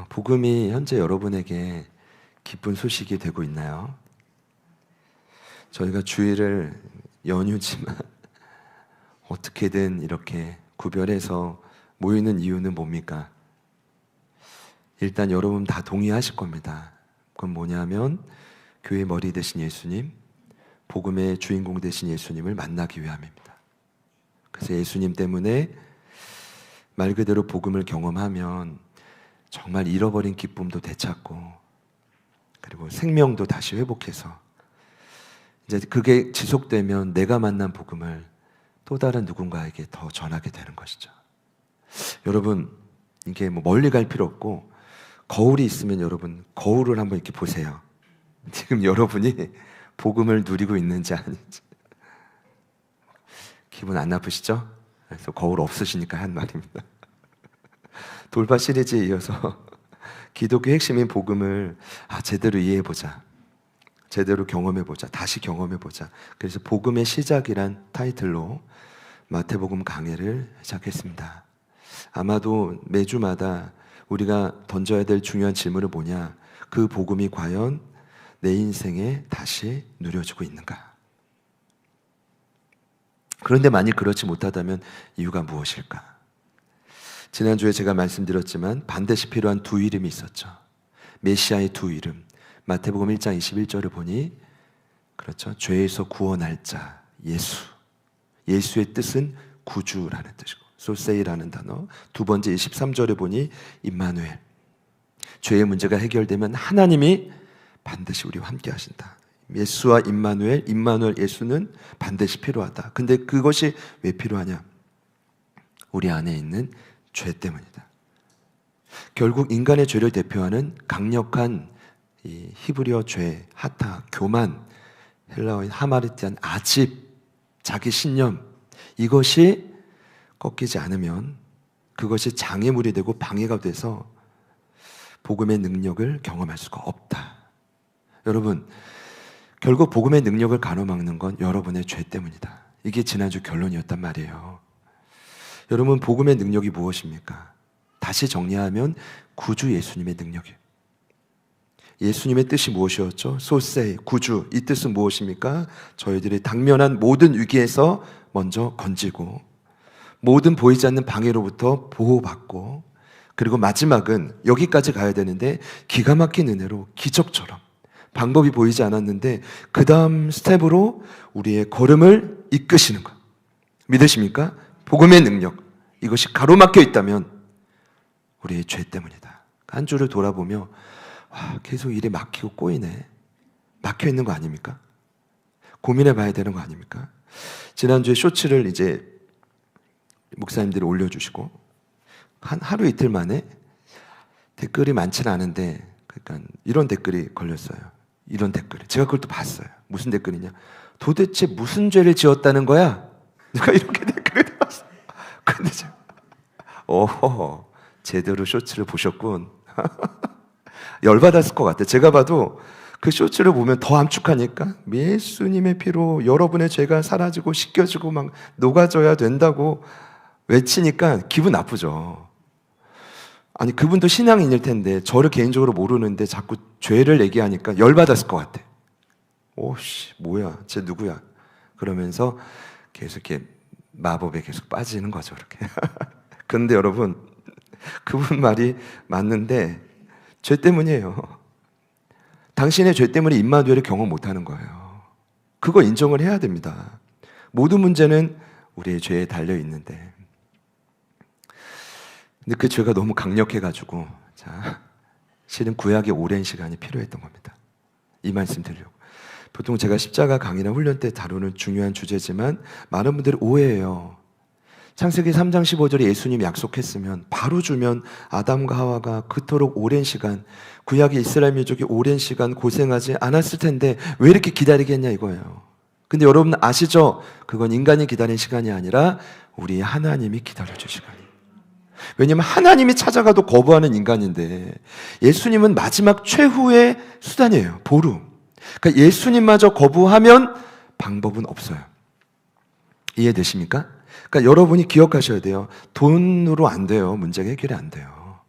복음이 현재 여러분에게 기쁜 소식이 되고 있나요? 저희가 주일을 연휴지만 어떻게든 이렇게 구별해서 모이는 이유는 뭡니까? 일단 여러분 다 동의하실 겁니다. 그건 뭐냐면 교회 머리 되신 예수님, 복음의 주인공 되신 예수님을 만나기 위함입니다. 그래서 예수님 때문에 말 그대로 복음을 경험하면 정말 잃어버린 기쁨도 되찾고, 그리고 생명도 다시 회복해서 이제 그게 지속되면 내가 만난 복음을 또 다른 누군가에게 더 전하게 되는 것이죠. 여러분, 이게 뭐 멀리 갈 필요 없고 거울이 있으면 여러분 거울을 한번 이렇게 보세요. 지금 여러분이 복음을 누리고 있는지 아닌지. 기분 안 나쁘시죠? 그래서 거울 없으시니까 한 말입니다. 돌파 시리즈에 이어서 기독교 핵심인 복음을 제대로 이해해보자, 제대로 경험해보자, 다시 경험해보자. 그래서 복음의 시작이란 타이틀로 마태복음 강해를 시작했습니다. 아마도 매주마다 우리가 던져야 될 중요한 질문은 뭐냐? 그 복음이 과연 내 인생에 다시 누려지고 있는가? 그런데 만일 그렇지 못하다면 이유가 무엇일까? 지난주에 제가 말씀드렸지만 반드시 필요한 두 이름이 있었죠. 메시아의 두 이름. 마태복음 1장 21절을 보니, 그렇죠, 죄에서 구원할 자 예수. 예수의 뜻은 구주라는 뜻이고, 소세이라는 단어. 두 번째 23절에 보니 임마누엘. 죄의 문제가 해결되면 하나님이 반드시 우리와 함께 하신다. 예수와 임마누엘, 임마누엘 예수는 반드시 필요하다. 근데 그것이 왜 필요하냐? 우리 안에 있는 죄 때문이다. 결국 인간의 죄를 대표하는 강력한 이 히브리어 죄, 하타, 교만, 헬라어인 하마르티안, 아집, 자기 신념, 이것이 꺾이지 않으면 그것이 장애물이 되고 방해가 돼서 복음의 능력을 경험할 수가 없다. 여러분, 결국 복음의 능력을 가로막는 건 여러분의 죄 때문이다. 이게 지난주 결론이었단 말이에요. 여러분, 복음의 능력이 무엇입니까? 다시 정리하면 구주 예수님의 능력이에요. 예수님의 뜻이 무엇이었죠? 소세, 구주. 이 뜻은 무엇입니까? 저희들이 당면한 모든 위기에서 먼저 건지고, 모든 보이지 않는 방해로부터 보호받고, 그리고 마지막은 여기까지 가야 되는데 기가 막힌 은혜로 기적처럼 방법이 보이지 않았는데 그 다음 스텝으로 우리의 걸음을 이끄시는 것. 믿으십니까? 복음의 능력, 이것이 가로막혀 있다면 우리의 죄 때문이다. 한 주를 돌아보며 계속 일이 막히고 꼬이네. 막혀 있는 거 아닙니까? 고민해 봐야 되는 거 아닙니까? 지난주에 쇼츠를 이제 목사님들이 올려주시고 하루 이틀 만에 댓글이 많지는 않은데, 그러니까 이런 댓글이 걸렸어요. 이런 댓글이. 제가 그걸 또 봤어요. 무슨 댓글이냐? 도대체 무슨 죄를 지었다는 거야? 내가 이렇게 댓글을 달았어요. 근데 제가 제대로 쇼츠를 보셨군. 열받았을 것 같아요. 제가 봐도 그 쇼츠를 보면 더 암축하니까 예수님의 피로 여러분의 죄가 사라지고 씻겨지고 막 녹아져야 된다고 외치니까 기분 나쁘죠. 아니, 그분도 신앙인일 텐데 저를 개인적으로 모르는데 자꾸 죄를 얘기하니까 열받았을 것 같아. 오씨, 뭐야, 쟤 누구야? 그러면서 계속 이렇게 마법에 계속 빠지는 거죠, 이렇게. 그런데 여러분, 그분 말이 맞는데 죄 때문이에요. 당신의 죄 때문에 임마누엘을 경험 못하는 거예요. 그거 인정을 해야 됩니다. 모든 문제는 우리의 죄에 달려 있는데, 근데 그 죄가 너무 강력해가지고 실은 구약의 오랜 시간이 필요했던 겁니다. 이 말씀 드리려고. 보통 제가 십자가 강의나 훈련 때 다루는 중요한 주제지만 많은 분들이 오해해요. 창세기 3장 15절에 예수님이 약속했으면 바로 주면 아담과 하와가 그토록 오랜 시간, 구약의 이스라엘 민족이 오랜 시간 고생하지 않았을 텐데 왜 이렇게 기다리겠냐 이거예요. 근데 여러분 아시죠? 그건 인간이 기다린 시간이 아니라 우리 하나님이 기다려줄 시간이에요. 왜냐하면 하나님이 찾아가도 거부하는 인간인데 예수님은 마지막 최후의 수단이에요. 보루. 그러니까 예수님마저 거부하면 방법은 없어요. 이해되십니까? 그러니까 여러분이 기억하셔야 돼요. 돈으로 안 돼요. 문제가 해결이 안 돼요.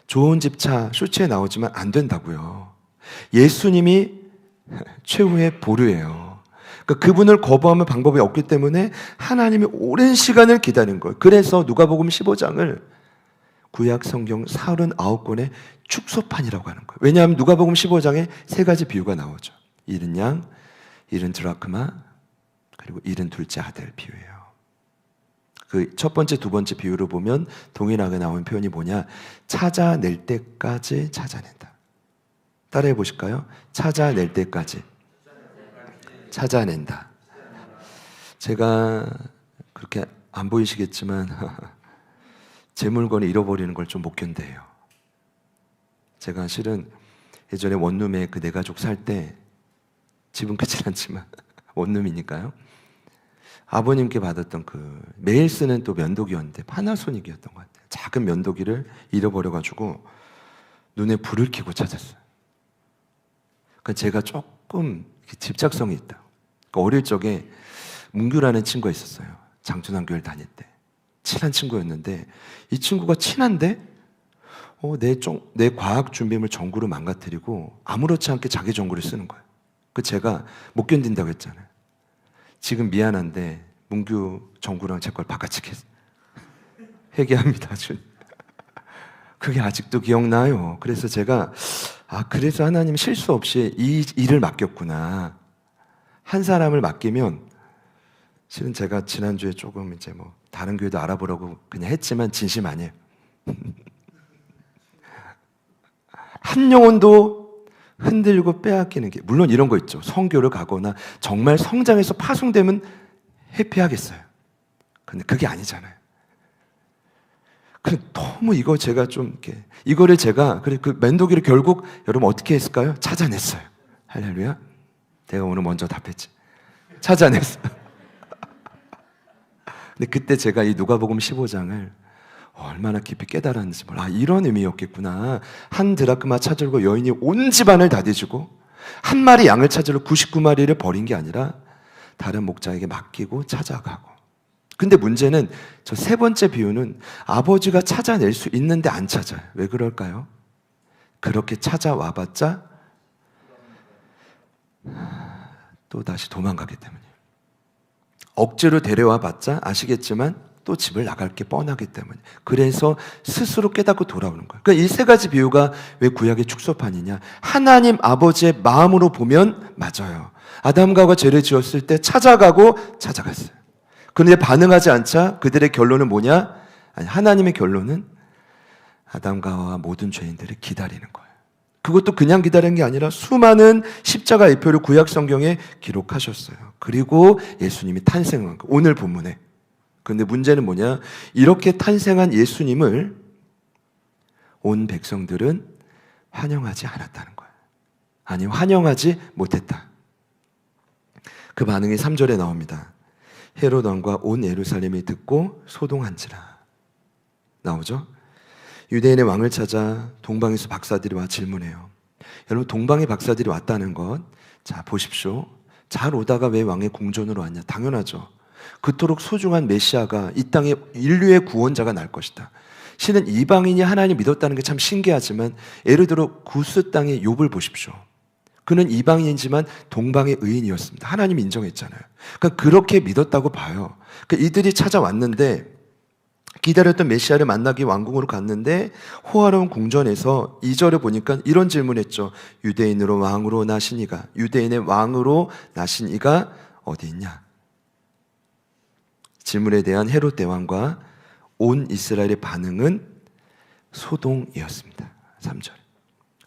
좋은 집차 쇼츠에 나오지만 안 된다고요. 예수님이 최후의 보루예요. 그러니까 그분을 거부하면 방법이 없기 때문에 하나님이 오랜 시간을 기다린 거예요. 그래서 누가복음 15장을 구약 성경 39권의 축소판이라고 하는 거예요. 왜냐하면 누가복음 15장에 세 가지 비유가 나오죠. 잃은 양, 잃은 드라크마, 그리고 잃은 둘째 아들 비유예요. 그 첫 번째, 두 번째 비유로 보면 동일하게 나온 표현이 뭐냐? 찾아낼 때까지 찾아낸다. 따라해 보실까요? 찾아낼 때까지 찾아낸다. 제가 그렇게 안 보이시겠지만 제 물건을 잃어버리는 걸 좀 못 견뎌요. 제가 실은 예전에 원룸에 그 내 가족 살 때, 집은 크진 않지만 원룸이니까요, 아버님께 받았던 그 매일 쓰는 또 면도기였는데 파나소닉이었던 것 같아요. 작은 면도기를 잃어버려가지고 눈에 불을 켜고 찾았어요. 그러니까 제가 조금 집착성이 있다. 그러니까 어릴 적에 문규라는 친구가 있었어요. 장춘환교회를 다닐 때 친한 친구였는데, 이 친구가 친한데 내 과학 준비물 전구를 망가뜨리고 아무렇지 않게 자기 전구를 쓰는 거예요. 그 제가 못 견딘다고 했잖아요. 지금 미안한데 문규 전구랑 제 걸 바꿔치기 회개합니다. 그게 아직도 기억나요. 그래서 제가 그래서 하나님 실수 없이 이 일을 맡겼구나. 한 사람을 맡기면, 실은 제가 지난주에 조금 이제 뭐 다른 교회도 알아보라고 그냥 했지만 진심 아니에요. 한 영혼도 흔들고 빼앗기는 게, 물론 이런 거 있죠. 선교를 가거나 정말 성장해서 파송되면 회피하겠어요. 근데 그게 아니잖아요. 근데 너무 이거 제가 좀 이렇게, 이거를 제가, 그래, 그 면도기를 결국 여러분 어떻게 했을까요? 찾아냈어요. 할렐루야. 내가 오늘 먼저 답했지. 찾아냈어요. 근데 그때 제가 이 누가복음 15장을 얼마나 깊이 깨달았는지 몰라. 이런 의미였겠구나. 한 드라크마 찾으려고 여인이 온 집안을 다 뒤지고 한 마리 양을 찾으러 99마리를 버린 게 아니라 다른 목자에게 맡기고 찾아가고. 근데 문제는 저 세 번째 비유는 아버지가 찾아낼 수 있는데 안 찾아요. 왜 그럴까요? 그렇게 찾아와봤자 또 다시 도망가기 때문이에요. 억지로 데려와봤자 아시겠지만 또 집을 나갈 게 뻔하기 때문에. 그래서 스스로 깨닫고 돌아오는 거예요. 그러니까 이 세 가지 비유가 왜 구약의 축소판이냐? 하나님 아버지의 마음으로 보면 맞아요. 아담과 하와가 죄를 지었을 때 찾아가고 찾아갔어요. 그런데 반응하지 않자 그들의 결론은 뭐냐? 아니, 하나님의 결론은 아담과 하와와 모든 죄인들을 기다리는 거예요. 그것도 그냥 기다리는 게 아니라 수많은 십자가 예표를 구약 성경에 기록하셨어요. 그리고 예수님이 탄생한 거, 오늘 본문에. 그런데 문제는 뭐냐? 이렇게 탄생한 예수님을 온 백성들은 환영하지 않았다는 거예요. 아니, 환영하지 못했다. 그 반응이 3절에 나옵니다. 헤롯 왕과 온 예루살렘이 듣고 소동한지라. 나오죠? 유대인의 왕을 찾아 동방에서 박사들이 와 질문해요. 여러분, 동방의 박사들이 왔다는 것, 자 보십시오. 잘 오다가 왜 왕의 궁전으로 왔냐? 당연하죠. 그토록 소중한 메시아가 이 땅에 인류의 구원자가 날 것이다. 실은 이방인이 하나님 믿었다는 게 참 신기하지만, 예를 들어 구스 땅의 욥을 보십시오. 그는 이방인이지만 동방의 의인이었습니다. 하나님이 인정했잖아요. 그러니까 그렇게 믿었다고 봐요. 그러니까 이들이 찾아왔는데, 기다렸던 메시아를 만나기 왕궁으로 갔는데 호화로운 궁전에서 2절에 보니까 이런 질문했죠. 유대인으로 왕으로 나신 이가, 유대인의 왕으로 나신 이가 어디 있냐? 질문에 대한 헤롯 대왕과 온 이스라엘의 반응은 소동이었습니다. 3절.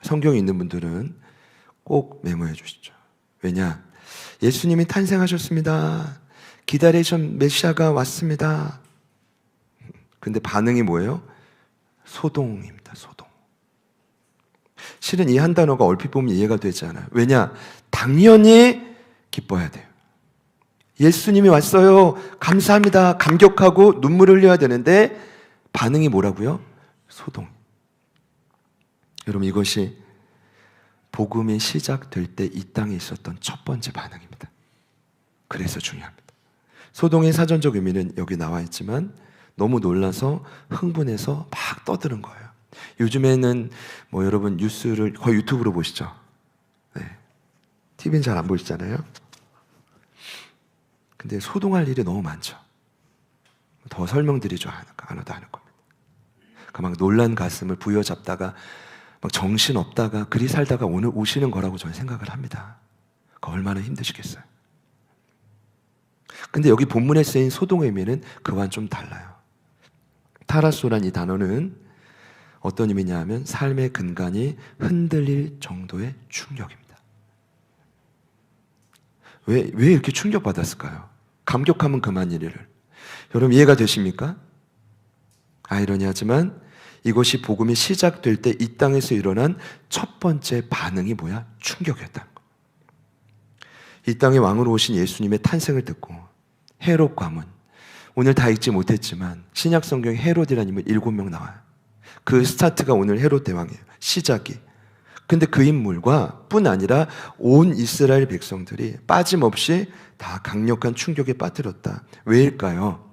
성경에 있는 분들은 꼭 메모해 주시죠. 왜냐? 예수님이 탄생하셨습니다. 기다리신 메시아가 왔습니다. 근데 반응이 뭐예요? 소동입니다. 소동. 실은 이 한 단어가 얼핏 보면 이해가 되지 않아요. 왜냐? 당연히 기뻐야 돼요. 예수님이 왔어요. 감사합니다. 감격하고 눈물을 흘려야 되는데 반응이 뭐라고요? 소동. 여러분, 이것이 복음이 시작될 때 이 땅에 있었던 첫 번째 반응입니다. 그래서 중요합니다. 소동의 사전적 의미는 여기 나와 있지만 너무 놀라서 흥분해서 막 떠드는 거예요. 요즘에는 뭐 여러분 뉴스를 거의 유튜브로 보시죠. 네. TV는 잘 안 보시잖아요. 근데 소동할 일이 너무 많죠. 더 설명드리죠 않아도 하는 겁니다. 막 놀란 가슴을 부여잡다가 막 정신 없다가 그리 살다가 오늘 오시는 거라고 저는 생각을 합니다. 얼마나 힘드시겠어요. 근데 여기 본문에 쓰인 소동의 의미는 그와는 좀 달라요. 타라소란 이 단어는 어떤 의미냐 하면 삶의 근간이 흔들릴 정도의 충격입니다. 왜 이렇게 충격받았을까요? 감격하면 그만 일을. 여러분 이해가 되십니까? 아이러니하지만 이것이 복음이 시작될 때 이 땅에서 일어난 첫 번째 반응이 뭐야? 충격이었다는 거. 이 땅에 왕으로 오신 예수님의 탄생을 듣고 헤롯 가문, 오늘 다 읽지 못했지만 신약 성경에 헤롯이라는 인물 7명 나와요. 그 스타트가 오늘 헤롯 대왕이에요. 시작이. 근데 그 인물과 뿐 아니라 온 이스라엘 백성들이 빠짐없이 다 강력한 충격에 빠뜨렸다. 왜일까요?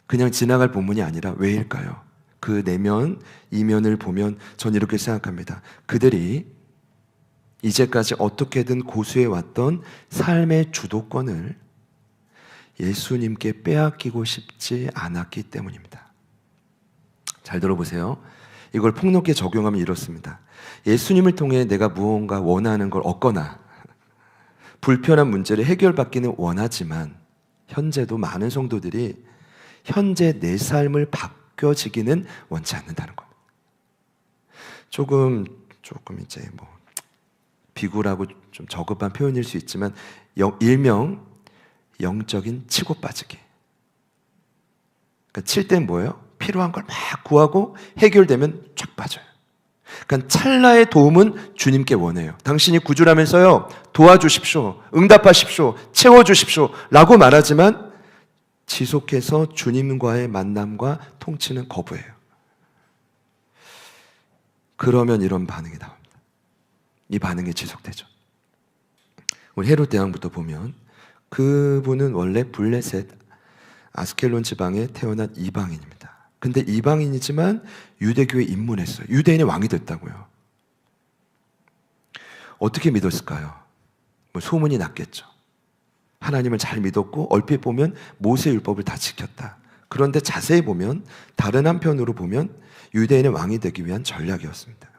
그냥 지나갈 본문이 아니라 왜일까요? 그 내면, 이면을 보면 전 이렇게 생각합니다. 그들이 이제까지 어떻게든 고수해왔던 삶의 주도권을 예수님께 빼앗기고 싶지 않았기 때문입니다. 잘 들어보세요. 이걸 폭넓게 적용하면 이렇습니다. 예수님을 통해 내가 무언가 원하는 걸 얻거나 불편한 문제를 해결받기는 원하지만 현재도 많은 성도들이 현재 내 삶을 바뀌어지기는 원치 않는다는 겁니다. 조금 이제 뭐 비굴하고 좀 저급한 표현일 수 있지만 일명 영적인 치고 빠지기. 그러니까 칠 땐 뭐예요? 필요한 걸 막 구하고 해결되면 쫙 빠져요. 그러니까 찰나의 도움은 주님께 원해요. 당신이 구주라면서요, 도와주십시오, 응답하십시오, 채워주십시오 라고 말하지만 지속해서 주님과의 만남과 통치는 거부해요. 그러면 이런 반응이 나옵니다. 이 반응이 지속되죠. 우리 헤롯 대왕부터 보면 그분은 원래 블레셋 아스켈론 지방에 태어난 이방인입니다. 근데 이방인이지만 유대교에 입문했어요. 유대인의 왕이 됐다고요. 어떻게 믿었을까요? 뭐 소문이 났겠죠. 하나님을 잘 믿었고 얼핏 보면 모세 율법을 다 지켰다. 그런데 자세히 보면 다른 한편으로 보면 유대인의 왕이 되기 위한 전략이었습니다.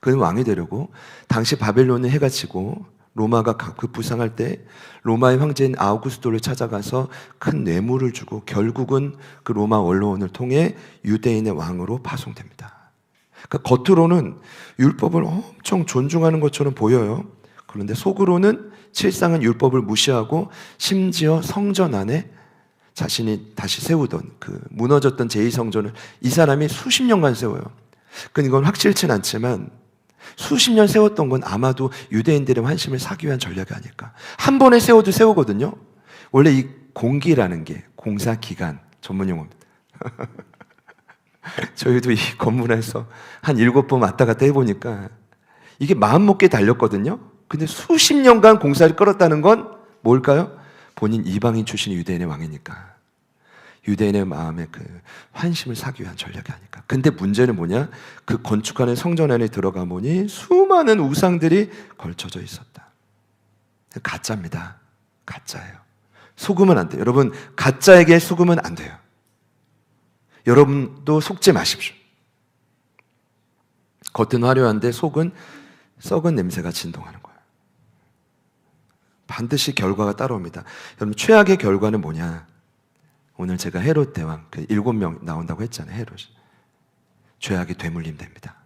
그는 왕이 되려고 당시 바벨론의 해가 지고 로마가 급부상할 때 로마의 황제인 아우구스토를 찾아가서 큰 뇌물을 주고 결국은 그 로마 원로원을 통해 유대인의 왕으로 파송됩니다. 그러니까 겉으로는 율법을 엄청 존중하는 것처럼 보여요. 그런데 속으로는 실상은 율법을 무시하고 심지어 성전 안에 자신이 다시 세우던 그 무너졌던 제2성전을 이 사람이 수십 년간 세워요. 그건 이건 확실치는 않지만 수십 년 세웠던 건 아마도 유대인들의 환심을 사기 위한 전략이 아닐까. 한 번에 세워도 세우거든요. 원래 이 공기라는 게 공사 기간 전문 용어입니다. 저희도 이 건물에서 한 7번 왔다 갔다 해보니까 이게 마음먹기에 달렸거든요. 근데 수십 년간 공사를 끌었다는 건 뭘까요? 본인 이방인 출신의 유대인의 왕이니까. 유대인의 마음에 그 환심을 사기 위한 전략이 아닐까. 근데 문제는 뭐냐? 그 건축하는 성전 안에 들어가 보니 수많은 우상들이 걸쳐져 있었다. 가짜입니다. 가짜예요. 속으면 안 돼요. 여러분, 가짜에게 속으면 안 돼요. 여러분도 속지 마십시오. 겉은 화려한데 속은 썩은 냄새가 진동하는 거예요. 반드시 결과가 따라옵니다. 여러분, 최악의 결과는 뭐냐? 오늘 제가 헤롯 대왕, 그 7명 나온다고 했잖아요. 헤롯이. 죄악이 되물림 됩니다.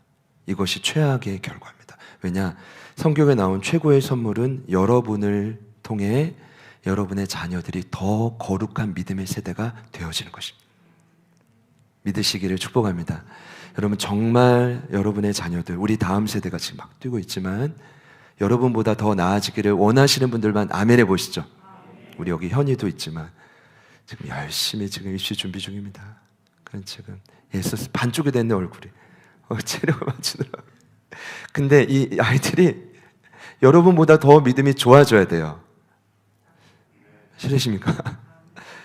이것이 최악의 결과입니다. 왜냐? 성경에 나온 최고의 선물은 여러분을 통해 여러분의 자녀들이 더 거룩한 믿음의 세대가 되어지는 것입니다. 믿으시기를 축복합니다. 여러분, 정말 여러분의 자녀들, 우리 다음 세대가 지금 막 뛰고 있지만 여러분보다 더 나아지기를 원하시는 분들만 아멘 해보시죠. 우리 여기 현이도 있지만 지금 열심히 지금 입시 준비 중입니다. 그건 지금 예수 반쪽이 됐네 얼굴이. 체력을 맞추느라고. 근데 이 아이들이 여러분보다 더 믿음이 좋아져야 돼요. 싫으십니까?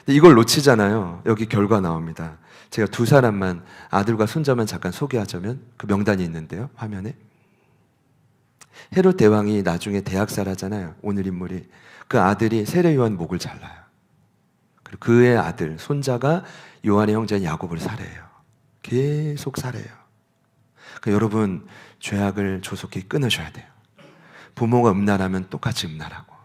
이걸 놓치잖아요. 여기 결과 나옵니다. 제가 두 사람만, 아들과 손자만 잠깐 소개하자면 그 명단이 있는데요, 화면에. 헤롯 대왕이 나중에 대학살 하잖아요. 오늘 인물이. 그 아들이 세례 요한 목을 잘라요. 그리고 그의 아들, 손자가 요한의 형제인 야곱을 살해해요. 계속 살해해요. 그러니까 여러분, 죄악을 조속히 끊으셔야 돼요. 부모가 음란하면 똑같이 음란하고,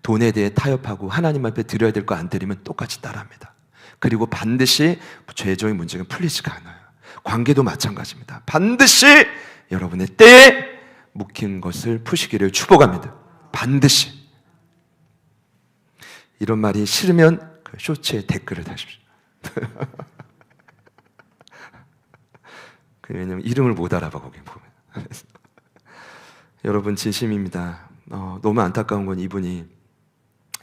돈에 대해 타협하고 하나님 앞에 드려야 될 거 안 드리면 똑같이 따라합니다. 그리고 반드시 죄적인 문제가 풀리지가 않아요. 관계도 마찬가지입니다. 반드시 여러분의 때에 묵힌 것을 푸시기를 축복합니다. 반드시. 이런 말이 싫으면 그 쇼츠에 댓글을 다십시오. 왜냐면 이름을 못 알아봐, 거기 보면. 여러분, 진심입니다. 너무 안타까운 건 이분이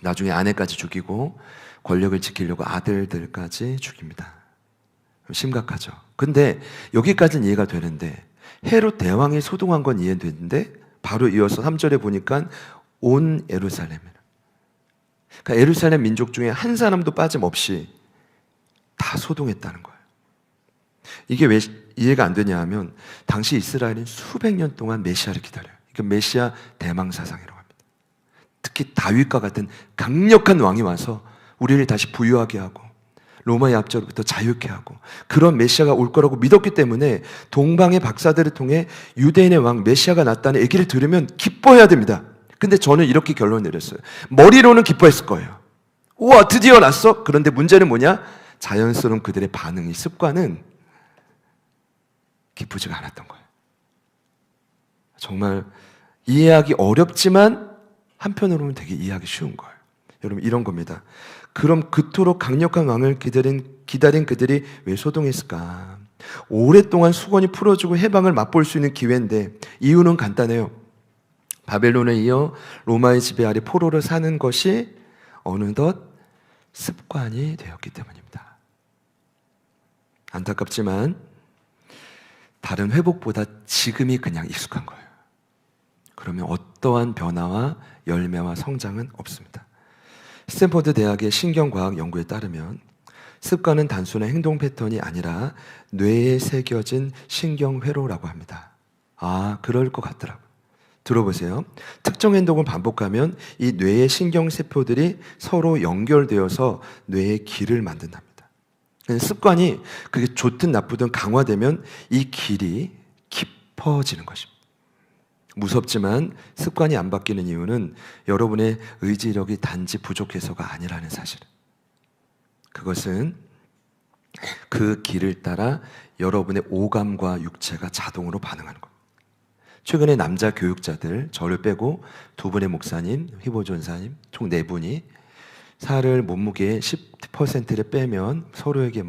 나중에 아내까지 죽이고 권력을 지키려고 아들들까지 죽입니다. 심각하죠. 근데 여기까지는 이해가 되는데, 헤롯 대왕이 소동한 건 이해되는데 바로 이어서 3절에 보니까 온 예루살렘, 그러니까 예루살렘 민족 중에 한 사람도 빠짐없이 다 소동했다는 거예요. 이게 왜 이해가 안 되냐 하면, 당시 이스라엘은 수백 년 동안 메시아를 기다려요. 그러니까 메시아 대망사상이라고 합니다. 특히 다윗과 같은 강력한 왕이 와서 우리를 다시 부유하게 하고 로마의 압제로부터 자유케 하고, 그런 메시아가 올 거라고 믿었기 때문에 동방의 박사들을 통해 유대인의 왕 메시아가 났다는 얘기를 들으면 기뻐해야 됩니다. 근데 저는 이렇게 결론을 내렸어요. 머리로는 기뻐했을 거예요. 우와, 드디어 났어? 그런데 문제는 뭐냐? 자연스러운 그들의 반응이, 습관은 기쁘지가 않았던 거예요. 정말 이해하기 어렵지만 한편으로는 되게 이해하기 쉬운 거예요. 여러분, 이런 겁니다. 그럼 그토록 강력한 왕을 기다린 그들이 왜 소동했을까? 오랫동안 수건이 풀어주고 해방을 맛볼 수 있는 기회인데, 이유는 간단해요. 바벨론에 이어 로마의 지배 아래 포로로 사는 것이 어느덧 습관이 되었기 때문입니다. 안타깝지만 다른 회복보다 지금이 그냥 익숙한 거예요. 그러면 어떠한 변화와 열매와 성장은 없습니다. 스탠퍼드 대학의 신경과학 연구에 따르면 습관은 단순한 행동 패턴이 아니라 뇌에 새겨진 신경회로라고 합니다. 아, 그럴 것 같더라고요. 들어보세요. 특정 행동을 반복하면 이 뇌의 신경세포들이 서로 연결되어서 뇌의 길을 만든답니다. 습관이 그게 좋든 나쁘든 강화되면 이 길이 깊어지는 것입니다. 무섭지만 습관이 안 바뀌는 이유는 여러분의 의지력이 단지 부족해서가 아니라는 사실. 그것은 그 길을 따라 여러분의 오감과 육체가 자동으로 반응하는 겁니다. 최근에 남자 교육자들, 저를 빼고 두 분의 목사님, 휘보 전사님, 총 4분이 살을 몸무게의 10%를 빼면 서로에게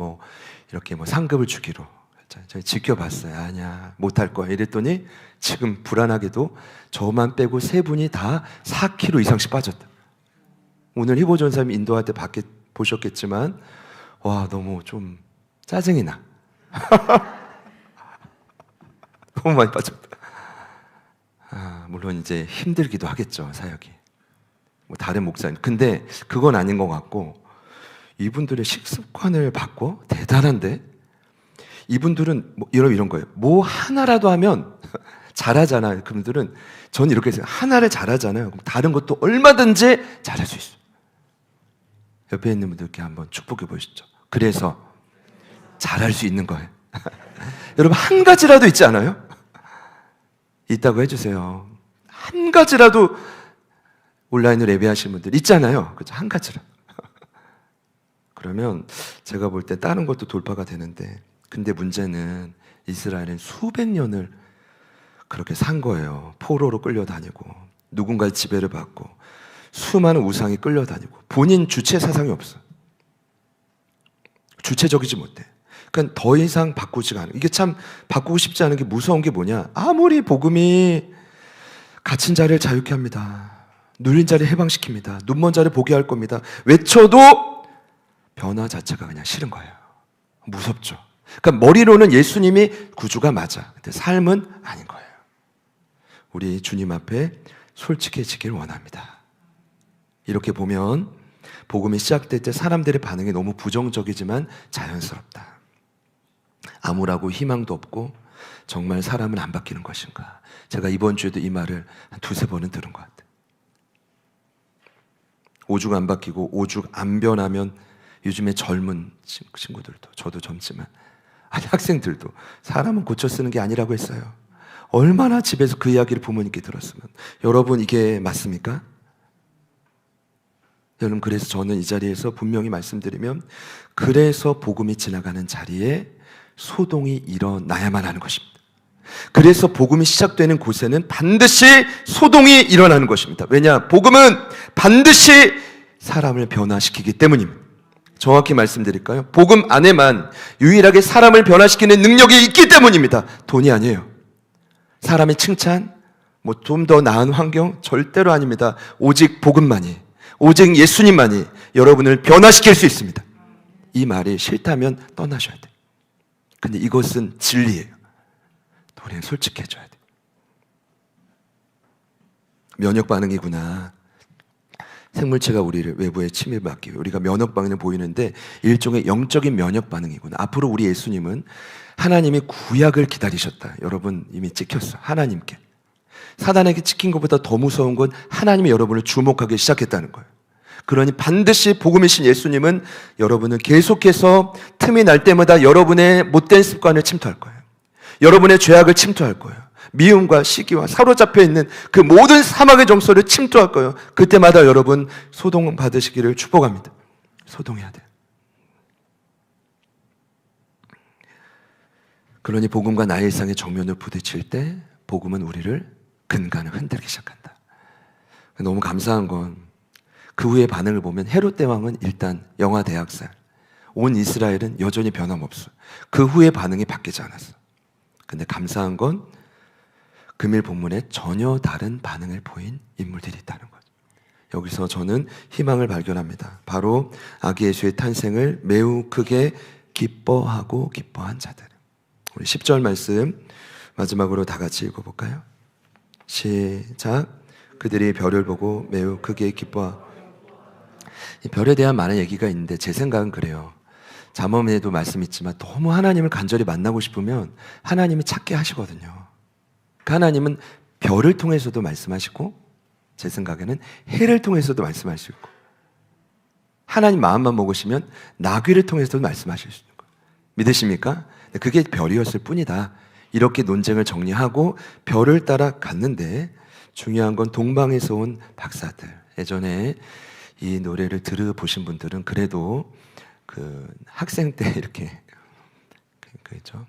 이렇게 상급을 주기로 제가 지켜봤어요. 아니야, 못할 거야. 이랬더니 지금 불안하게도 저만 빼고 3분이 다 4kg 이상씩 빠졌다. 오늘 휘보 전사님 인도할 때 밖에 보셨겠지만, 와, 너무 좀 짜증이 나. 너무 많이 빠졌다. 물론 이제 힘들기도 하겠죠, 사역이. 다른 목사님. 근데 그건 아닌 것 같고, 이분들의 식습관을 바꿔? 대단한데? 이분들은 이런 거예요. 뭐 하나라도 하면 잘하잖아요. 그분들은, 저는 이렇게 해서 하나를 잘하잖아요. 그럼 다른 것도 얼마든지 잘할 수 있어요. 옆에 있는 분들께 한번 축복해 보시죠. 그래서 잘할 수 있는 거예요. 여러분, 한 가지라도 있지 않아요? 있다고 해주세요. 한 가지라도 온라인으로 예배하시는 분들 있잖아요. 그죠? 한 가지라도. 그러면 제가 볼 때 다른 것도 돌파가 되는데, 근데 문제는 이스라엘은 수백 년을 그렇게 산 거예요. 포로로 끌려다니고 누군가의 지배를 받고 수많은 우상이 끌려다니고 본인 주체 사상이 없어요. 주체적이지 못해. 그러니까 더 이상 바꾸지가 않아요. 이게 참 바꾸고 싶지 않은 게 무서운 게 뭐냐? 아무리 복음이 갇힌 자를 자유케 합니다. 눌린 자를 해방시킵니다. 눈먼 자를 보게 할 겁니다. 외쳐도 변화 자체가 그냥 싫은 거예요. 무섭죠. 그러니까 머리로는 예수님이 구주가 맞아. 근데 삶은 아닌 거예요. 우리 주님 앞에 솔직해지길 원합니다. 이렇게 보면 복음이 시작될 때 사람들의 반응이 너무 부정적이지만 자연스럽다. 암울하고 희망도 없고 정말 사람은 안 바뀌는 것인가? 제가 이번 주에도 이 말을 한 두세 번은 들은 것 같아요. 오죽 안 바뀌고 오죽 안 변하면 요즘에 젊은 친구들도, 저도 젊지만 아니 학생들도 사람은 고쳐 쓰는 게 아니라고 했어요. 얼마나 집에서 그 이야기를 부모님께 들었으면. 여러분 이게 맞습니까? 여러분 그래서 저는 이 자리에서 분명히 말씀드리면 그래서 복음이 지나가는 자리에 소동이 일어나야만 하는 것입니다. 그래서 복음이 시작되는 곳에는 반드시 소동이 일어나는 것입니다. 왜냐? 복음은 반드시 사람을 변화시키기 때문입니다. 정확히 말씀드릴까요? 복음 안에만 유일하게 사람을 변화시키는 능력이 있기 때문입니다. 돈이 아니에요. 사람의 칭찬, 뭐 좀 더 나은 환경 절대로 아닙니다. 오직 복음만이, 오직 예수님만이 여러분을 변화시킬 수 있습니다. 이 말이 싫다면 떠나셔야 돼요. 근데 이것은 진리예요. 우리는 솔직해져야 돼요. 면역 반응이구나. 생물체가 우리를 외부에 침입하기 위해 우리가 면역 반응을 보이는데 일종의 영적인 면역 반응이구나. 앞으로 우리 예수님은 하나님이 구약을 기다리셨다. 여러분 이미 찍혔어. 하나님께. 사단에게 찍힌 것보다 더 무서운 건 하나님이 여러분을 주목하기 시작했다는 거예요. 그러니 반드시 복음이신 예수님은 여러분을 계속해서 틈이 날 때마다 여러분의 못된 습관을 침투할 거예요. 여러분의 죄악을 침투할 거예요. 미움과 시기와 사로잡혀 있는 그 모든 사막의 정서를 침투할 거예요. 그때마다 여러분 소동 받으시기를 축복합니다. 소동해야 돼요. 그러니 복음과 나의 일상의 정면을 부딪힐 때 복음은 우리를 근간을 흔들기 시작한다. 너무 감사한 건 그 후의 반응을 보면 헤롯 대왕은 일단 영아 대학살, 온 이스라엘은 여전히 변함없어. 그 후의 반응이 바뀌지 않았어. 근데 감사한 건 금일 본문에 전혀 다른 반응을 보인 인물들이 있다는 거죠. 여기서 저는 희망을 발견합니다. 바로 아기 예수의 탄생을 매우 크게 기뻐하고 기뻐한 자들. 우리 10절 말씀 마지막으로 다 같이 읽어볼까요? 시작. 그들이 별을 보고 매우 크게 기뻐하고. 이 별에 대한 많은 얘기가 있는데 제 생각은 그래요. 잠언에도 말씀 있지만 너무 하나님을 간절히 만나고 싶으면 하나님이 찾게 하시거든요. 하나님은 별을 통해서도 말씀하시고 제 생각에는 해를 통해서도 말씀할 수 있고 하나님 마음만 먹으시면 나귀를 통해서도 말씀하실 수 있는 거예요. 믿으십니까? 그게 별이었을 뿐이다. 이렇게 논쟁을 정리하고 별을 따라 갔는데 중요한 건 동방에서 온 박사들. 예전에 이 노래를 들어보신 분들은 그래도 그 학생 때 이렇게 그죠?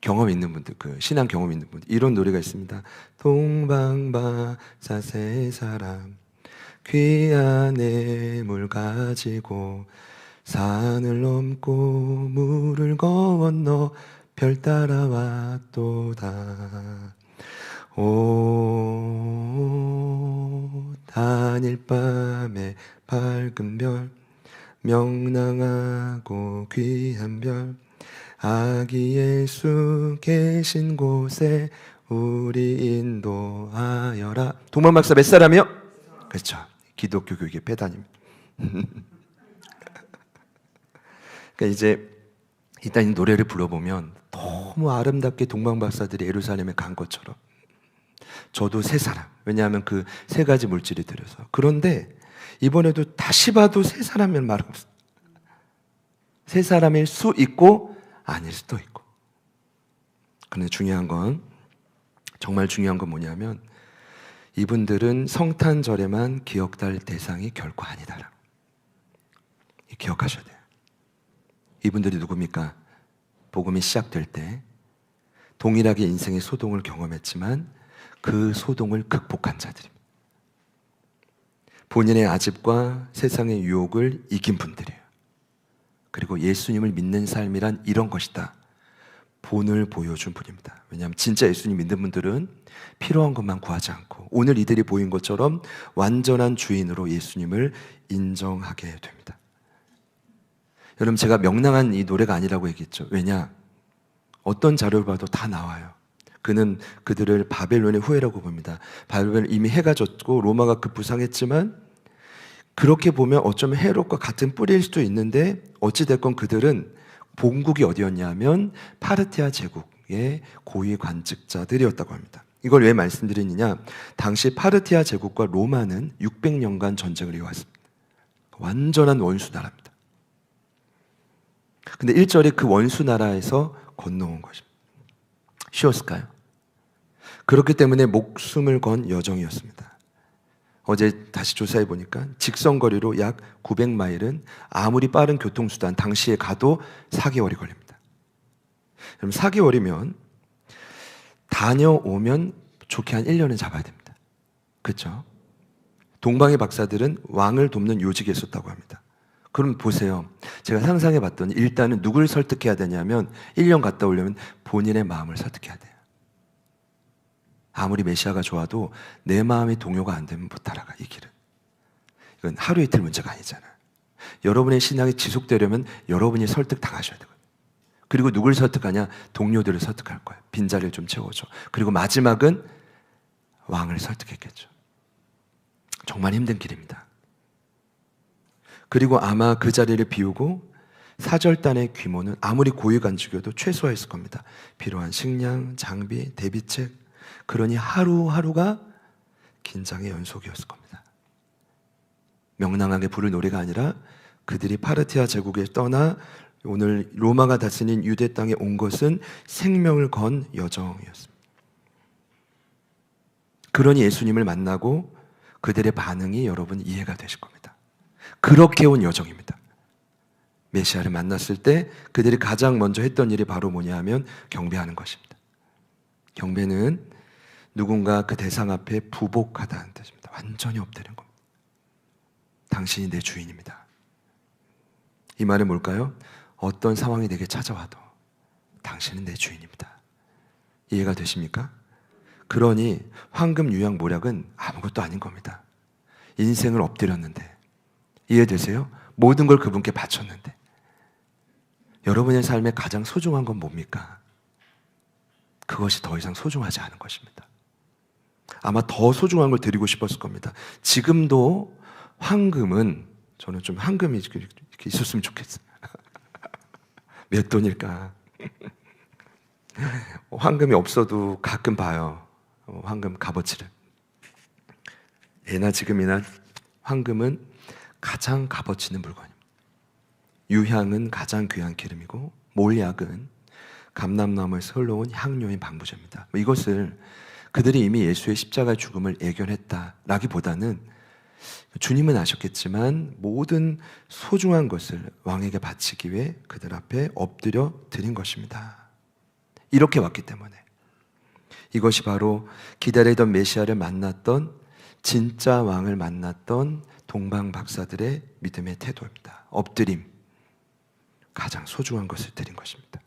경험 있는 분들, 그 신앙 경험 있는 분들 이런 노래가 있습니다. 동방바사 세 사람 귀한 애물 가지고 산을 넘고 물을 건너 별 따라왔도다. 오 단일 밤에 밝은 별 명랑하고 귀한 별 아기 예수 계신 곳에 우리 인도하여라. 동방박사 몇 사람이요? 그렇죠. 기독교 교육의 폐단입니다. 그러니까 이제 일단 이 노래를 불러보면 너무 아름답게 동방박사들이 예루살렘에 간 것처럼 저도 세 사람. 왜냐하면 그 세 가지 물질이 들여서. 그런데 이번에도 다시 봐도 세 사람이라는 말은 없어요. 세 사람일 수 있고 아닐 수도 있고. 그런데 중요한 건 정말 중요한 건 뭐냐면 이분들은 성탄절에만 기억될 대상이 결코 아니다. 기억하셔야 돼요. 이분들이 누굽니까? 복음이 시작될 때 동일하게 인생의 소동을 경험했지만 그 소동을 극복한 자들입니다. 본인의 아집과 세상의 유혹을 이긴 분들이에요. 그리고 예수님을 믿는 삶이란 이런 것이다. 본을 보여준 분입니다. 왜냐하면 진짜 예수님 믿는 분들은 필요한 것만 구하지 않고 오늘 이들이 보인 것처럼 완전한 주인으로 예수님을 인정하게 됩니다. 여러분 제가 명랑한 이 노래가 아니라고 얘기했죠. 왜냐? 어떤 자료를 봐도 다 나와요. 그는 그들을 바벨론의 후예라고 봅니다. 바벨론 이미 해가 졌고 로마가 급부상했지만 그렇게 보면 어쩌면 헤롯과 같은 뿌리일 수도 있는데 어찌됐건 그들은 본국이 어디였냐면 파르티아 제국의 고위 관직자들이었다고 합니다. 이걸 왜 말씀드리느냐? 당시 파르티아 제국과 로마는 600년간 전쟁을 이어왔습니다. 완전한 원수 나라입니다. 근데 1절에 그 원수 나라에서 건너온 것입니다. 쉬웠을까요? 그렇기 때문에 목숨을 건 여정이었습니다. 어제 다시 조사해 보니까 직선거리로 약 900마일은 아무리 빠른 교통수단 당시에 가도 4개월이 걸립니다. 그럼 4개월이면 다녀오면 좋게 한 1년은 잡아야 됩니다. 그렇죠? 동방의 박사들은 왕을 돕는 요직에 있었다고 합니다. 그럼 보세요. 제가 상상해 봤더니 일단은 누굴 설득해야 되냐면 1년 갔다 오려면 본인의 마음을 설득해야 돼요. 아무리 메시아가 좋아도 내 마음이 동요가 안 되면 못 따라가, 이 길은. 이건 하루 이틀 문제가 아니잖아요. 여러분의 신앙이 지속되려면 여러분이 설득당하셔야 되거든요. 그리고 누굴 설득하냐? 동료들을 설득할 거예요. 빈자리를 좀 채워줘. 그리고 마지막은 왕을 설득했겠죠. 정말 힘든 길입니다. 그리고 아마 그 자리를 비우고 사절단의 규모는 아무리 고위관직이어도 최소화했을 겁니다. 필요한 식량, 장비, 대비책, 그러니 하루하루가 긴장의 연속이었을 겁니다. 명랑하게 부를 노래가 아니라 그들이 파르티아 제국에 떠나 오늘 로마가 다스린 유대 땅에 온 것은 생명을 건 여정이었습니다. 그러니 예수님을 만나고 그들의 반응이 여러분 이해가 되실 겁니다. 그렇게 온 여정입니다. 메시아를 만났을 때 그들이 가장 먼저 했던 일이 바로 뭐냐 하면 경배하는 것입니다. 경배는 누군가 그 대상 앞에 부복하다는 뜻입니다. 완전히 엎드리는 겁니다. 당신이 내 주인입니다. 이 말은 뭘까요? 어떤 상황이 내게 찾아와도 당신은 내 주인입니다. 이해가 되십니까? 그러니 황금, 유향, 모략은 아무것도 아닌 겁니다. 인생을 엎드렸는데, 이해되세요? 모든 걸 그분께 바쳤는데, 여러분의 삶에 가장 소중한 건 뭡니까? 그것이 더 이상 소중하지 않은 것입니다. 아마 더 소중한 걸 드리고 싶었을 겁니다. 지금도 황금은, 저는 좀 황금이 이렇게 있었으면 좋겠어요. 몇 돈일까? 황금이 없어도 가끔 봐요. 황금 값어치를. 예나 지금이나 황금은 가장 값어치 있는 물건입니다. 유향은 가장 귀한 기름이고 몰약은 감람나무에서 흘러온 향료인 방부제입니다. 이것을 그들이 이미 예수의 십자가의 죽음을 예견했다라기보다는 주님은 아셨겠지만 모든 소중한 것을 왕에게 바치기 위해 그들 앞에 엎드려 드린 것입니다. 이렇게 왔기 때문에 이것이 바로 기다리던 메시아를 만났던, 진짜 왕을 만났던 동방 박사들의 믿음의 태도입니다. 엎드림, 가장 소중한 것을 드린 것입니다.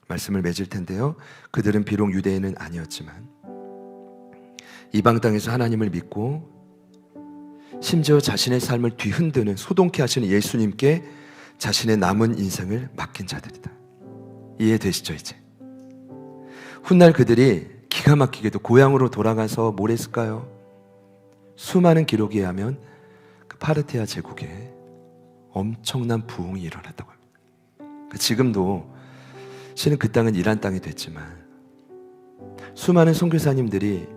말씀을 맺을 텐데요, 그들은 비록 유대인은 아니었지만 이방 땅에서 하나님을 믿고 심지어 자신의 삶을 뒤흔드는, 소동케 하시는 예수님께 자신의 남은 인생을 맡긴 자들이다. 이해되시죠? 이제 훗날 그들이 기가 막히게도 고향으로 돌아가서 뭘 했을까요? 수많은 기록에 의하면 그 파르티아 제국에 엄청난 부흥이 일어났다고 합니다. 지금도 실은 그 땅은 이란 땅이 됐지만 수많은 선교사님들이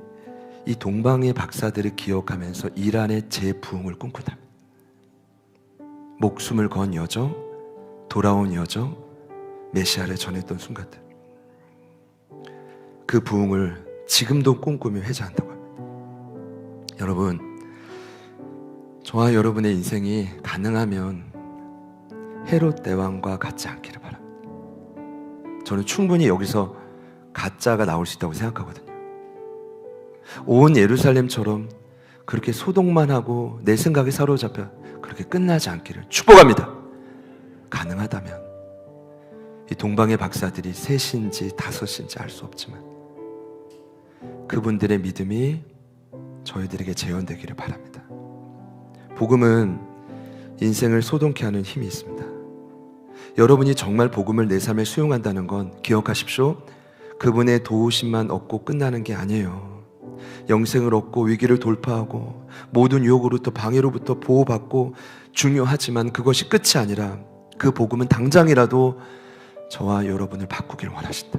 이 동방의 박사들을 기억하면서 이란의 재부흥을 꿈꾸다. 목숨을 건 여정, 돌아온 여정, 메시아를 전했던 순간들, 그 부흥을 지금도 꿈꾸며 회자한다고 합니다. 여러분, 저와 여러분의 인생이 가능하면 헤롯 대왕과 같지 않기를 바랍니다. 저는 충분히 여기서 가짜가 나올 수 있다고 생각하거든요. 온 예루살렘처럼 그렇게 소동만 하고 내 생각에 사로잡혀 그렇게 끝나지 않기를 축복합니다. 가능하다면 이 동방의 박사들이 셋인지 다섯인지 알 수 없지만 그분들의 믿음이 저희들에게 재현되기를 바랍니다. 복음은 인생을 소동케 하는 힘이 있습니다. 여러분이 정말 복음을 내 삶에 수용한다는 건 기억하십시오. 그분의 도우심만 얻고 끝나는 게 아니에요. 영생을 얻고 위기를 돌파하고 모든 유혹으로부터 방해로부터 보호받고 중요하지만 그것이 끝이 아니라 그 복음은 당장이라도 저와 여러분을 바꾸기를 원하신다.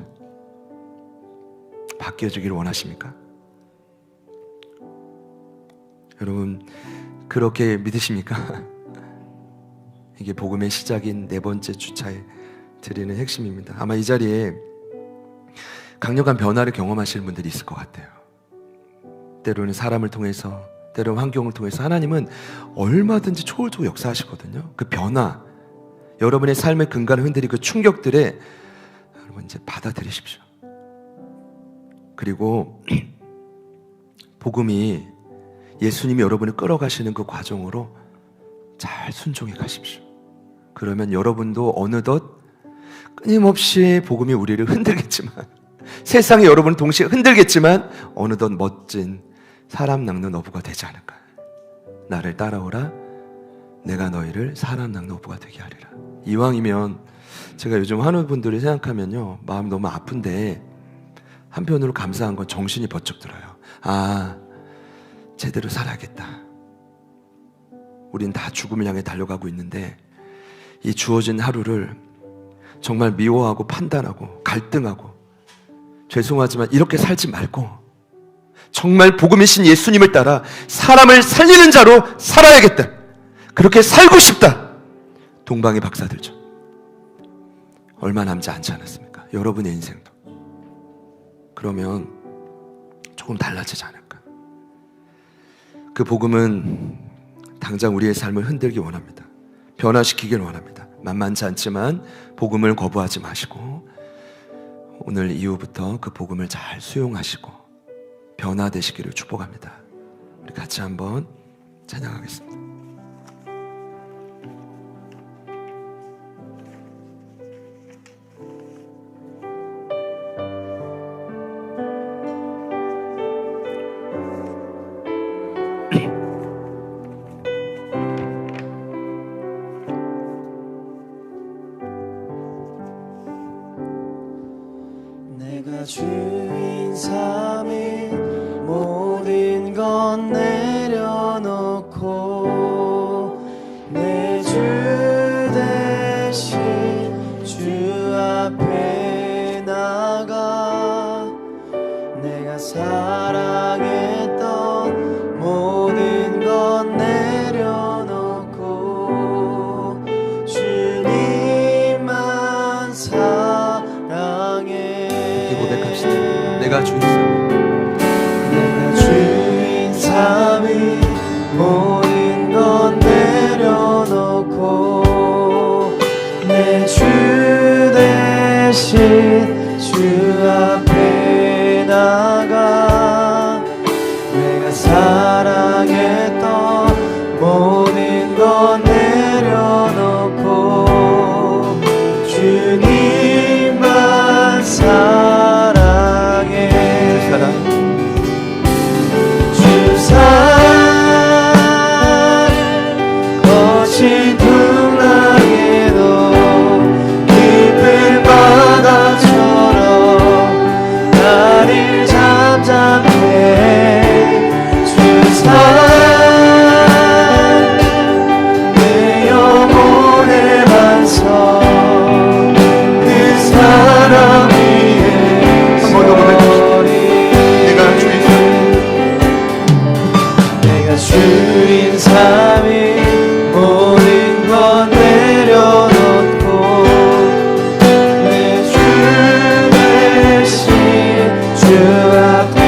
바뀌어주기를 원하십니까? 여러분 그렇게 믿으십니까? 이게 복음의 시작인 네 번째 주차에 드리는 핵심입니다. 아마 이 자리에 강력한 변화를 경험하시는 분들이 있을 것 같아요. 때로는 사람을 통해서, 때로는 환경을 통해서 하나님은 얼마든지 초월적으로 역사하시거든요. 그 변화, 여러분의 삶의 근간을 흔들리는 그 충격들에 여러분 이제 받아들이십시오. 그리고 복음이 예수님이 여러분을 끌어가시는 그 과정으로 잘 순종해 가십시오. 그러면 여러분도 어느덧 끊임없이 복음이 우리를 흔들겠지만, 세상이 여러분을 동시에 흔들겠지만 어느덧 멋진 사람 낚는 어부가 되지 않을까. 나를 따라오라, 내가 너희를 사람 낚는 어부가 되게 하리라. 이왕이면 제가 요즘 한우분들을 생각하면요, 마음이 너무 아픈데 한편으로 감사한 건 정신이 번쩍 들어요. 아, 제대로 살아야겠다. 우린 다 죽음을 향해 달려가고 있는데 이 주어진 하루를 정말 미워하고 판단하고 갈등하고 죄송하지만 이렇게 살지 말고 정말 복음이신 예수님을 따라 사람을 살리는 자로 살아야겠다. 그렇게 살고 싶다. 동방의 박사들죠. 얼마 남지 않지 않았습니까? 여러분의 인생도. 그러면 조금 달라지지 않을까. 그 복음은 당장 우리의 삶을 흔들기 원합니다. 변화시키길 원합니다. 만만치 않지만 복음을 거부하지 마시고 오늘 이후부터 그 복음을 잘 수용하시고 변화되시기를 축복합니다. 우리 같이 한번 찬양하겠습니다. 주인 삼위 모든 건 내려놓고 내 주 대신 주 앞에 나가 내가 사랑했던 모든 건 내려놓고 주님만 사랑해. 내가 주인 삼위 모든 건 내려놓고 내 주 대신 주 앞에 나가 내가 사랑했던 모든 건 내려놓고 주님만 사랑해. 주 사랑 거친 풍랑에도 깊은 바다처럼 나를 잠잠해. 주 사랑 내 영혼의 반석 그 사랑 위에 주인 삼위 모든 건 내려놓고 내 주 대신 주 앞에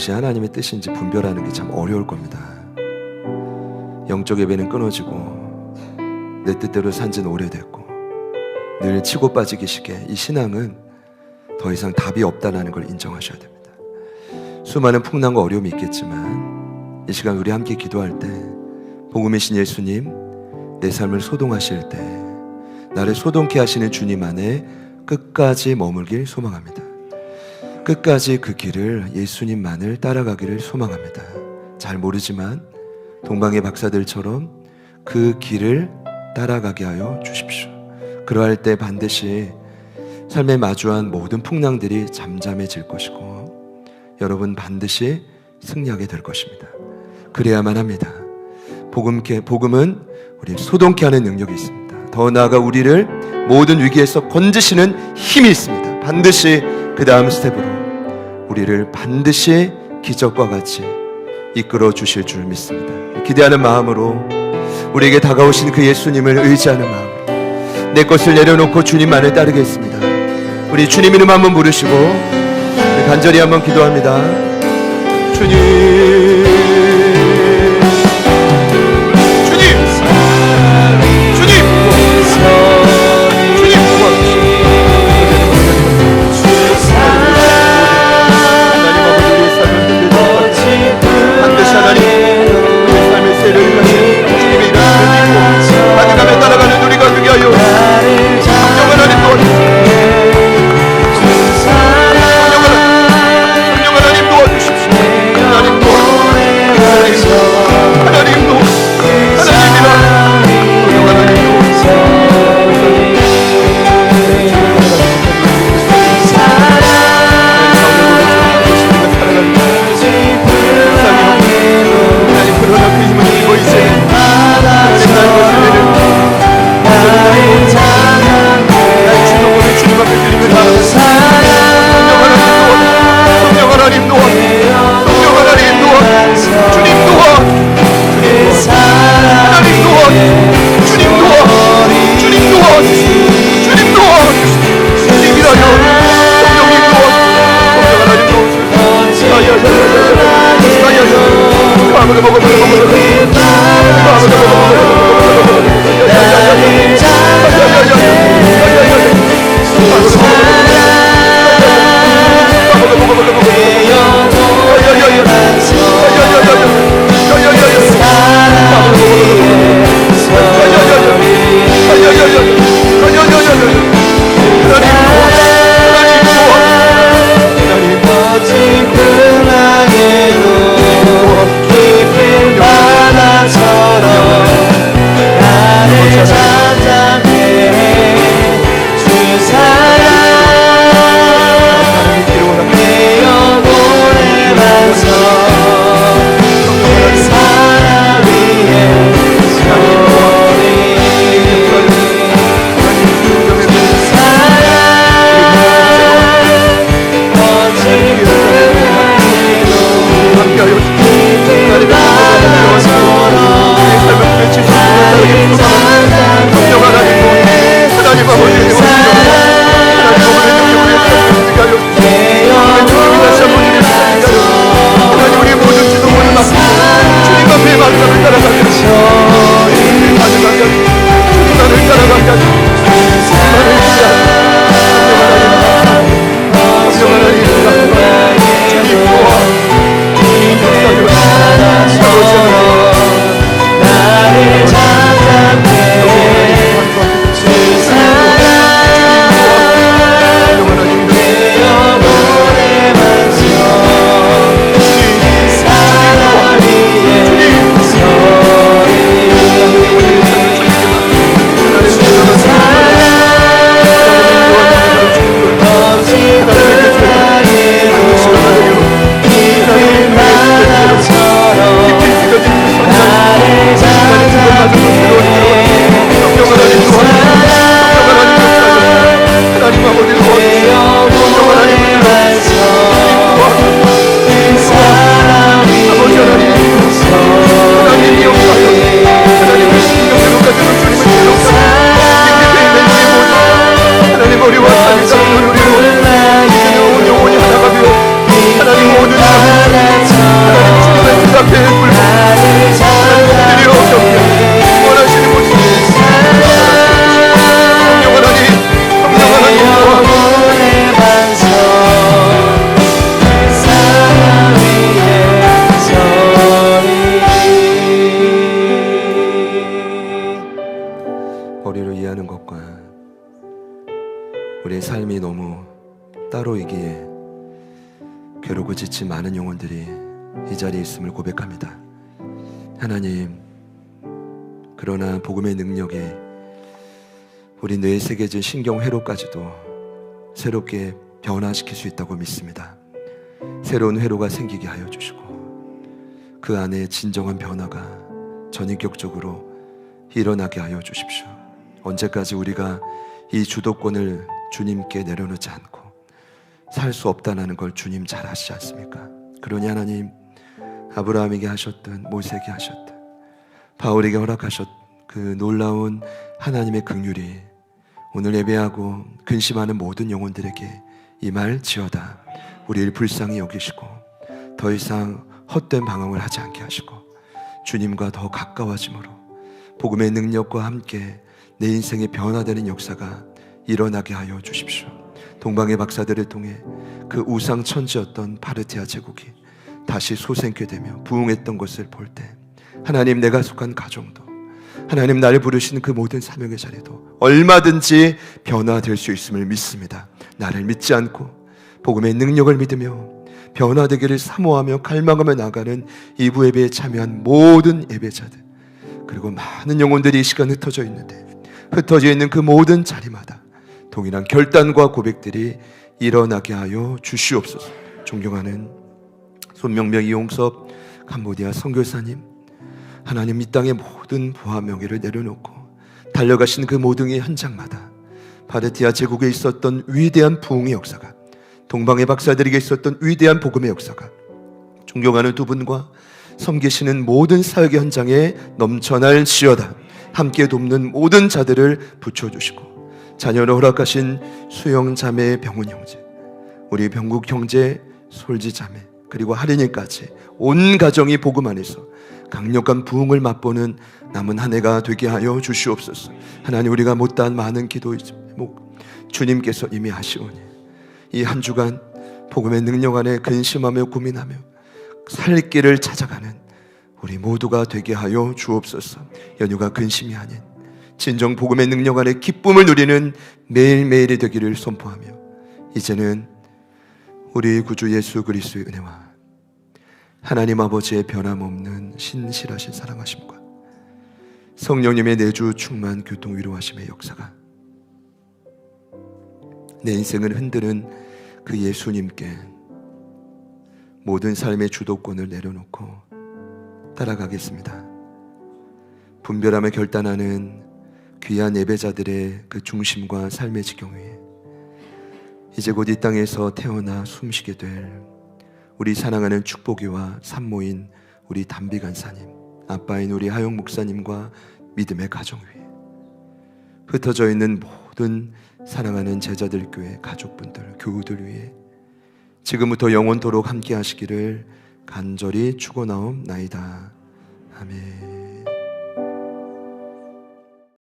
무엇이 하나님의 뜻인지 분별하는 게 참 어려울 겁니다. 영적 예배는 끊어지고 내 뜻대로 산 지는 오래됐고 늘 치고 빠지기 쉽게 이 신앙은 더 이상 답이 없다는 걸 인정하셔야 됩니다. 수많은 풍랑과 어려움이 있겠지만 이 시간 우리 함께 기도할 때 복음이신 예수님, 내 삶을 소동하실 때 나를 소동케 하시는 주님 안에 끝까지 머물길 소망합니다. 끝까지 그 길을 예수님만을 따라가기를 소망합니다. 잘 모르지만 동방의 박사들처럼 그 길을 따라가게 하여 주십시오. 그러할 때 반드시 삶에 마주한 모든 풍랑들이 잠잠해질 것이고 여러분 반드시 승리하게 될 것입니다. 그래야만 합니다. 복음은 우리를 소동케 하는 능력이 있습니다. 더 나아가 우리를 모든 위기에서 건지시는 힘이 있습니다. 반드시 그 다음 스텝으로 우리를 반드시 기적과 같이 이끌어 주실 줄 믿습니다. 기대하는 마음으로 우리에게 다가오신 그 예수님을 의지하는 마음으로 내 것을 내려놓고 주님만을 따르겠습니다. 우리 주님 이름 한번 부르시고 우리 간절히 한번 기도합니다. 주님, 성령 하나님 도와주십시오. 하나님 도와주십시오. 이해하는 것과 우리의 삶이 너무 따로이기에 괴롭고 지친 많은 영혼들이 이 자리에 있음을 고백합니다. 하나님, 그러나 복음의 능력이 우리 뇌에 새겨진 신경회로까지도 새롭게 변화시킬 수 있다고 믿습니다. 새로운 회로가 생기게 하여 주시고 그 안에 진정한 변화가 전인격적으로 일어나게 하여 주십시오. 언제까지 우리가 이 주도권을 주님께 내려놓지 않고 살 수 없다는 걸 주님 잘 아시지 않습니까? 그러니 하나님, 아브라함에게 하셨든 모세에게 하셨든 바울에게 허락하셨 그 놀라운 하나님의 긍휼이 오늘 예배하고 근심하는 모든 영혼들에게 임할지어다. 우리를 불쌍히 여기시고 더 이상 헛된 방황을 하지 않게 하시고 주님과 더 가까워짐으로 복음의 능력과 함께 내 인생의 변화되는 역사가 일어나게 하여 주십시오. 동방의 박사들을 통해 그 우상 천지였던 파르티아 제국이 다시 소생케 되며 부흥했던 것을 볼 때 하나님, 내가 속한 가정도, 하나님 나를 부르신 그 모든 사명의 자리도 얼마든지 변화될 수 있음을 믿습니다. 나를 믿지 않고 복음의 능력을 믿으며 변화되기를 사모하며 갈망하며 나가는 이부 예배에 참여한 모든 예배자들, 그리고 많은 영혼들이 이 시간 흩어져 있는데 흩어져 있는 그 모든 자리마다 동일한 결단과 고백들이 일어나게 하여 주시옵소서. 존경하는 손명명 이용섭 캄보디아 선교사님, 하나님, 이 땅의 모든 부와 명예를 내려놓고 달려가신 그 모든 현장마다 파르티아 제국에 있었던 위대한 부흥의 역사가, 동방의 박사들에게 있었던 위대한 복음의 역사가 존경하는 두 분과 섬기시는 모든 사역의 현장에 넘쳐날지어다. 함께 돕는 모든 자들을 붙여주시고 자녀를 허락하신 수영 자매, 병훈 형제, 우리 병국 형제, 솔지 자매, 그리고 할인이까지 온 가정이 복음 안에서 강력한 부흥을 맛보는 남은 한 해가 되게 하여 주시옵소서. 하나님, 우리가 못다한 많은 기도 제목 주님께서 이미 하시오니 이 한 주간 복음의 능력 안에 근심하며 고민하며 살 길을 찾아가는 우리 모두가 되게 하여 주옵소서. 연휴가 근심이 아닌 진정 복음의 능력 안에 기쁨을 누리는 매일매일이 되기를 선포하며 이제는 우리 구주 예수 그리스도의 은혜와 하나님 아버지의 변함없는 신실하신 사랑하심과 성령님의 내주 충만 교통 위로하심의 역사가 내 인생을 흔드는 그 예수님께 모든 삶의 주도권을 내려놓고 따라가겠습니다. 분별하며 결단하는 귀한 예배자들의 그 중심과 삶의 지경 위에 이제 곧 이 땅에서 태어나 숨쉬게 될 우리 사랑하는 축복이와 산모인 우리 담비 간사님, 아빠인 우리 하영 목사님과 믿음의 가정 위에 흩어져 있는 모든 사랑하는 제자들 교회 가족분들, 교우들 위에 지금부터 영원토록 함께 하시기를 간절히 축원하옵나이다. 아멘.